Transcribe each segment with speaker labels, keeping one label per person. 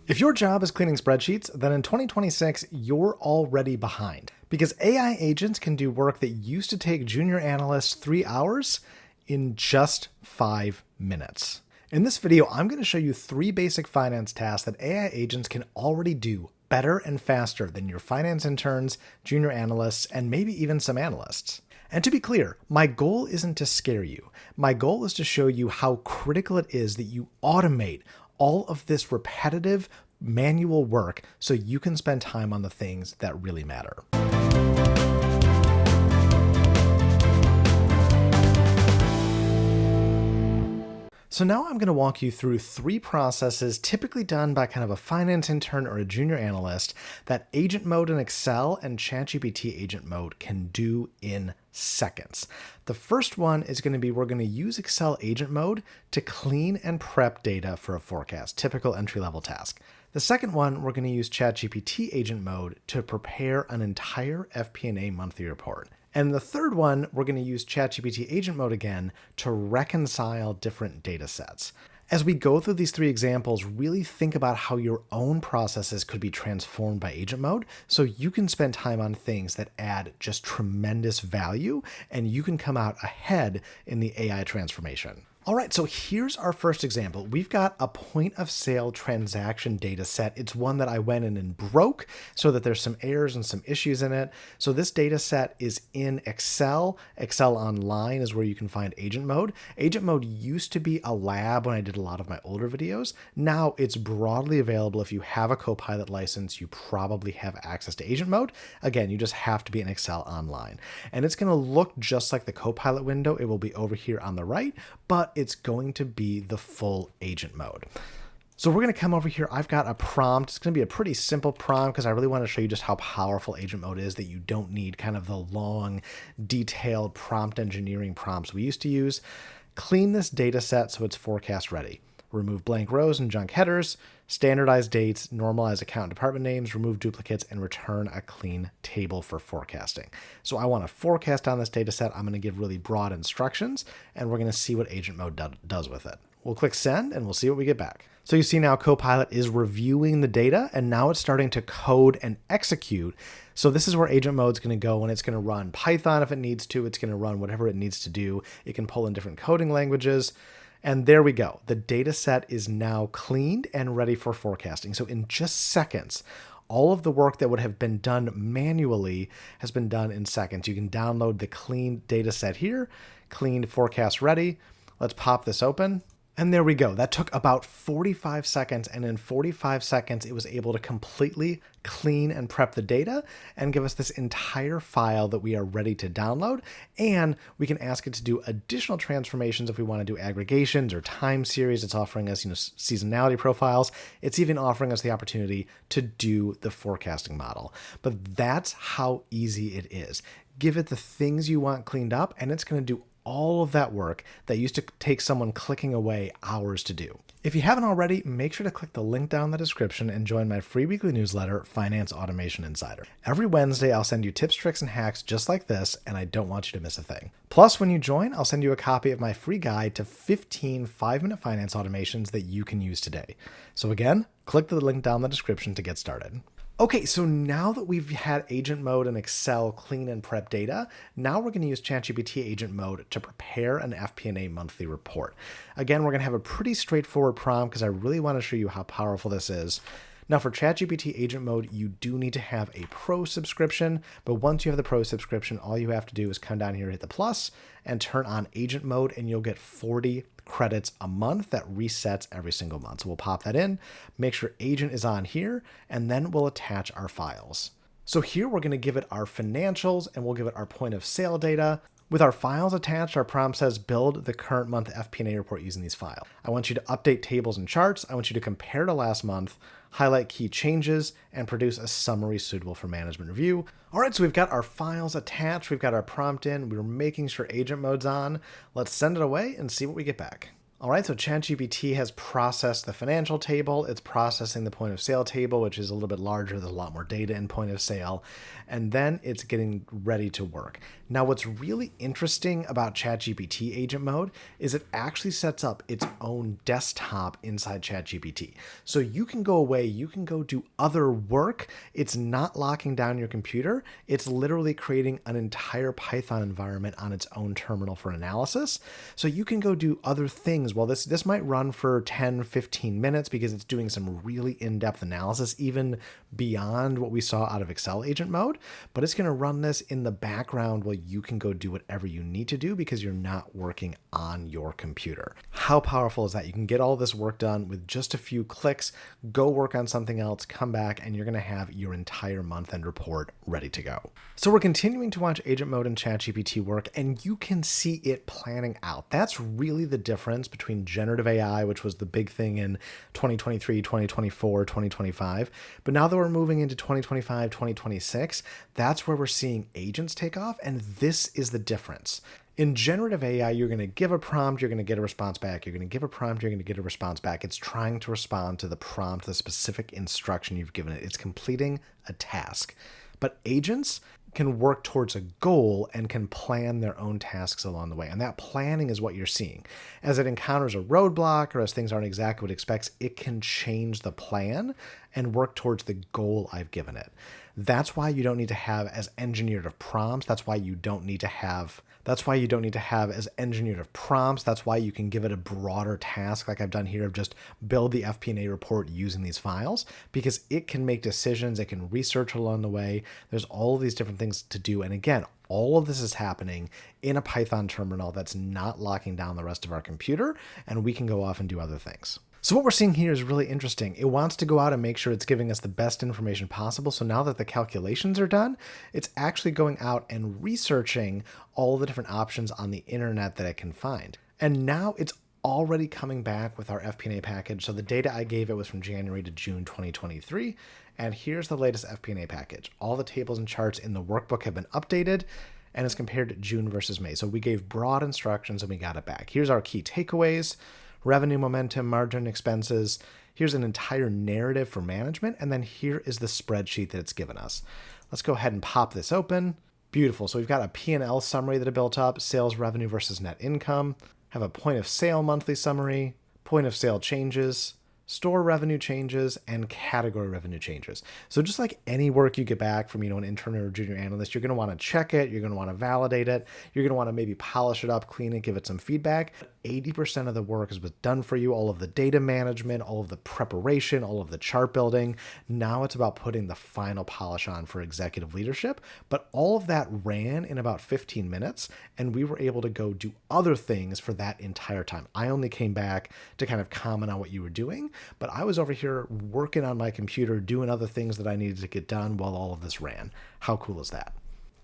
Speaker 1: If your job is cleaning spreadsheets, then in 2026, you're already behind. Because AI agents can do work that used to take junior analysts 3 hours in just 5 minutes. In this video, I'm going to show you 3 basic finance tasks that AI agents can already do better and faster than your finance interns, junior analysts, and maybe even some analysts. And to be clear, my goal isn't to scare you. My goal is to show you how critical it is that you automate all of this repetitive manual work so you can spend time on the things that really matter. So now I'm going to walk you through 3 processes typically done by kind of a finance intern or a junior analyst that agent mode in Excel and ChatGPT agent mode can do in seconds. The first one is going to be we're going to use Excel agent mode to clean and prep data for a forecast, typical entry-level task. The second one, we're going to use ChatGPT agent mode to prepare an entire FP&A monthly report. And the third one, we're going to use ChatGPT agent mode again to reconcile different data sets. As we go through these 3 examples, really think about how your own processes could be transformed by agent mode so you can spend time on things that add just tremendous value and you can come out ahead in the AI transformation. All right, so here's our first example. We've got a point of sale transaction data set. It's one that I went in and broke so that there's some errors and some issues in it. So this data set is in Excel. Excel Online is where you can find agent mode. Agent mode used to be a lab when I did a lot of my older videos. Now it's broadly available. If you have a Copilot license, you probably have access to agent mode. Again, you just have to be in Excel Online. And it's going to look just like the Copilot window. It will be over here on the right, but it's going to be the full agent mode. So we're going to come over here. I've got a prompt. It's going to be a pretty simple prompt because I really want to show you just how powerful agent mode is, that you don't need kind of the long, detailed prompt engineering prompts we used to use. Clean this data set so it's forecast ready. Remove blank rows and junk headers, standardize dates, normalize account and department names, remove duplicates, and return a clean table for forecasting. So I want to forecast on this data set. I'm going to give really broad instructions, and we're going to see what agent mode does with it. We'll click send, and we'll see what we get back. So you see now Copilot is reviewing the data, and now it's starting to code and execute. So this is where agent mode is going to go, and it's going to run Python if it needs to. It's going to run whatever it needs to do. It can pull in different coding languages. And there we go. The data set is now cleaned and ready for forecasting. So in just seconds, all of the work that would have been done manually has been done in seconds. You can download the cleaned data set here, cleaned forecast ready. Let's pop this open. And there we go. That took about 45 seconds. And in 45 seconds, it was able to completely clean and prep the data and give us this entire file that we are ready to download. And we can ask it to do additional transformations if we want to do aggregations or time series. It's offering us, seasonality profiles. It's even offering us the opportunity to do the forecasting model. But that's how easy it is. Give it the things you want cleaned up, and it's going to do all of that work that used to take someone clicking away hours to do. If you haven't already, make sure to click the link down in the description and join my free weekly newsletter, Finance Automation Insider. Every Wednesday, I'll send you tips, tricks, and hacks just like this, and I don't want you to miss a thing. Plus, when you join, I'll send you a copy of my free guide to 15 5-minute finance automations that you can use today. So again, click the link down in the description to get started. Okay, so now that we've had agent mode and Excel clean and prep data, now we're going to use ChatGPT agent mode to prepare an FP&A monthly report. Again, we're going to have a pretty straightforward prompt because I really want to show you how powerful this is. Now for ChatGPT agent mode, you do need to have a pro subscription, but once you have the pro subscription, all you have to do is come down here, hit the plus, and turn on agent mode, and you'll get 40 credits a month that resets every single month. So we'll pop that in, make sure agent is on here, and then we'll attach our files. So here we're going to give it our financials, and we'll give it our point of sale data. With our files attached, our prompt says build the current month FP&A report using these files. I want you to update tables and charts. I want you to compare to last month, highlight key changes, and produce a summary suitable for management review. All right, so we've got our files attached. We've got our prompt in. We're making sure agent mode's on. Let's send it away and see what we get back. All right, so ChatGPT has processed the financial table. It's processing the point of sale table, which is a little bit larger. There's a lot more data in point of sale. And then it's getting ready to work. Now, what's really interesting about ChatGPT agent mode is it actually sets up its own desktop inside ChatGPT. So you can go away, you can go do other work. It's not locking down your computer. It's literally creating an entire Python environment on its own terminal for analysis. So you can go do other things. Well, this might run for 10, 15 minutes because it's doing some really in-depth analysis, even beyond what we saw out of Excel agent mode. But it's going to run this in the background while you can go do whatever you need to do because you're not working on your computer. How powerful is that? You can get all this work done with just a few clicks, go work on something else, come back, and you're going to have your entire month-end report ready to go. So we're continuing to watch agent mode and ChatGPT work, and you can see it planning out. That's really the difference between generative AI, which was the big thing in 2023, 2024, 2025. But now that we're moving into 2025, 2026, that's where we're seeing agents take off, and this is the difference. In generative AI, you're going to give a prompt, you're going to get a response back. You're going to give a prompt, you're going to get a response back. It's trying to respond to the prompt, the specific instruction you've given it. It's completing a task. But agents can work towards a goal and can plan their own tasks along the way. And that planning is what you're seeing. As it encounters a roadblock or as things aren't exactly what it expects, it can change the plan and work towards the goal I've given it. That's why you don't need to have as engineered of prompts. That's why you don't need to have as engineered of prompts. That's why you can give it a broader task like I've done here of just build the FP&A report using these files, because it can make decisions, it can research along the way. There's all of these different things to do. And again, all of this is happening in a Python terminal that's not locking down the rest of our computer, and we can go off and do other things. So what we're seeing here is really interesting. It wants to go out and make sure it's giving us the best information possible. So now that the calculations are done, it's actually going out and researching all the different options on the internet that it can find. And now it's already coming back with our FP&A package. So the data I gave it was from January to June 2023. And here's the latest FP&A package. All the tables and charts in the workbook have been updated, and it's compared to June versus May. So we gave broad instructions and we got it back. Here's our key takeaways: revenue, momentum, margin, expenses. Here's an entire narrative for management. And then here is the spreadsheet that it's given us. Let's go ahead and pop this open. Beautiful. So we've got a P&L summary that it built up, sales revenue versus net income, have a point of sale monthly summary, point of sale changes, store revenue changes, and category revenue changes. So just like any work you get back from, an intern or junior analyst, you're going to want to check it. You're going to want to validate it. You're going to want to maybe polish it up, clean it, give it some feedback. 80% of the work is done for you. All of the data management, all of the preparation, all of the chart building. Now it's about putting the final polish on for executive leadership. But all of that ran in about 15 minutes, and we were able to go do other things for that entire time. I only came back to kind of comment on what you were doing, but I was over here working on my computer, doing other things that I needed to get done while all of this ran. How cool is that?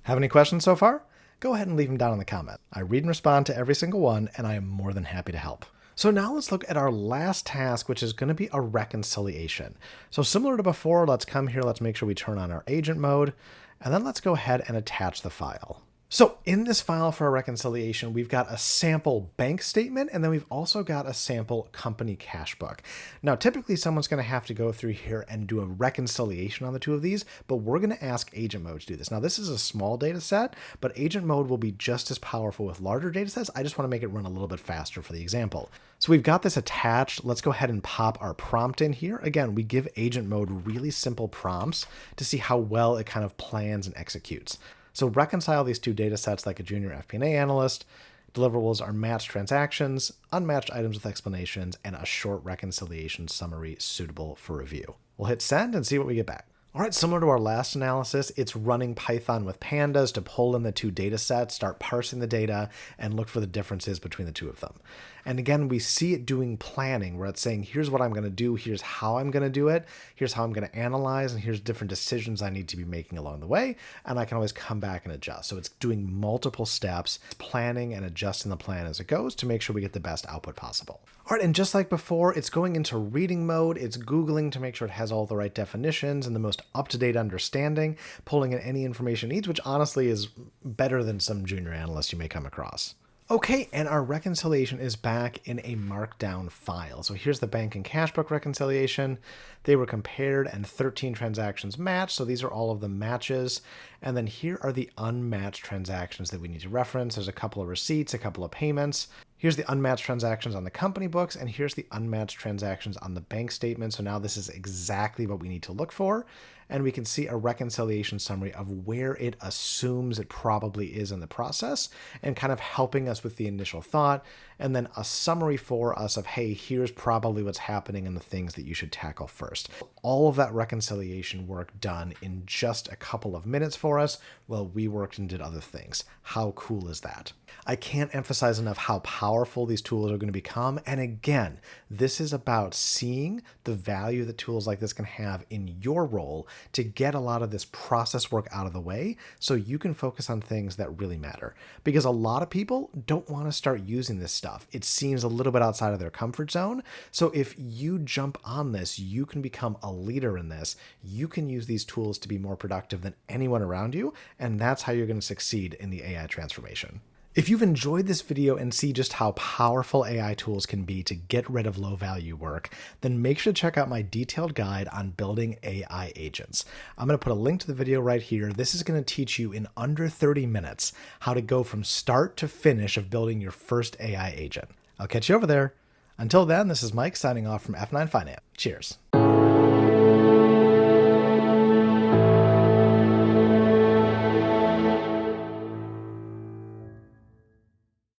Speaker 1: Have any questions so far? Go ahead and leave them down in the comment. I read and respond to every single one, and I am more than happy to help. So now let's look at our last task, which is going to be a reconciliation. So similar to before, let's come here, let's make sure we turn on our agent mode, and then let's go ahead and attach the file. So in this file for our reconciliation, we've got a sample bank statement, and then we've also got a sample company cash book. Now, typically someone's going to have to go through here and do a reconciliation on the two of these, but we're going to ask agent mode to do this. Now, this is a small data set, but agent mode will be just as powerful with larger data sets. I just want to make it run a little bit faster for the example. So we've got this attached. Let's go ahead and pop our prompt in here. Again, we give agent mode really simple prompts to see how well it kind of plans and executes. So reconcile these two data sets like a junior FP&A analyst. Deliverables are matched transactions, unmatched items with explanations, and a short reconciliation summary suitable for review. We'll hit send and see what we get back. All right, similar to our last analysis, it's running Python with pandas to pull in the two data sets, start parsing the data, and look for the differences between the two of them. And again, we see it doing planning where it's saying, here's what I'm going to do, here's how I'm going to do it, here's how I'm going to analyze, and here's different decisions I need to be making along the way, and I can always come back and adjust. So it's doing multiple steps, planning and adjusting the plan as it goes to make sure we get the best output possible. All right, and just like before, it's going into reading mode. It's Googling to make sure it has all the right definitions and the most up-to-date understanding, pulling in any information it needs, which honestly is better than some junior analysts you may come across. Okay, and our reconciliation is back in a markdown file. So here's the bank and cash book reconciliation. They were compared and 13 transactions matched. So these are all of the matches. And then here are the unmatched transactions that we need to reference. There's a couple of receipts, a couple of payments. Here's the unmatched transactions on the company books, and here's the unmatched transactions on the bank statement. So now this is exactly what we need to look for. And we can see a reconciliation summary of where it assumes it probably is in the process and kind of helping us with the initial thought. And then a summary for us of, hey, here's probably what's happening and the things that you should tackle first. All of that reconciliation work done in just a couple of minutes for us while we worked and did other things. How cool is that? I can't emphasize enough how powerful these tools are going to become. And again, this is about seeing the value that tools like this can have in your role to get a lot of this process work out of the way so you can focus on things that really matter. Because a lot of people don't want to start using this stuff. It seems a little bit outside of their comfort zone. So if you jump on this, you can become a leader in this. You can use these tools to be more productive than anyone around you. And that's how you're going to succeed in the AI transformation. If you've enjoyed this video and see just how powerful AI tools can be to get rid of low value work, then make sure to check out my detailed guide on building AI agents. I'm going to put a link to the video right here. This is going to teach you in under 30 minutes how to go from start to finish of building your first AI agent. I'll catch you over there. Until then, this is Mike signing off from F9 Finance. Cheers.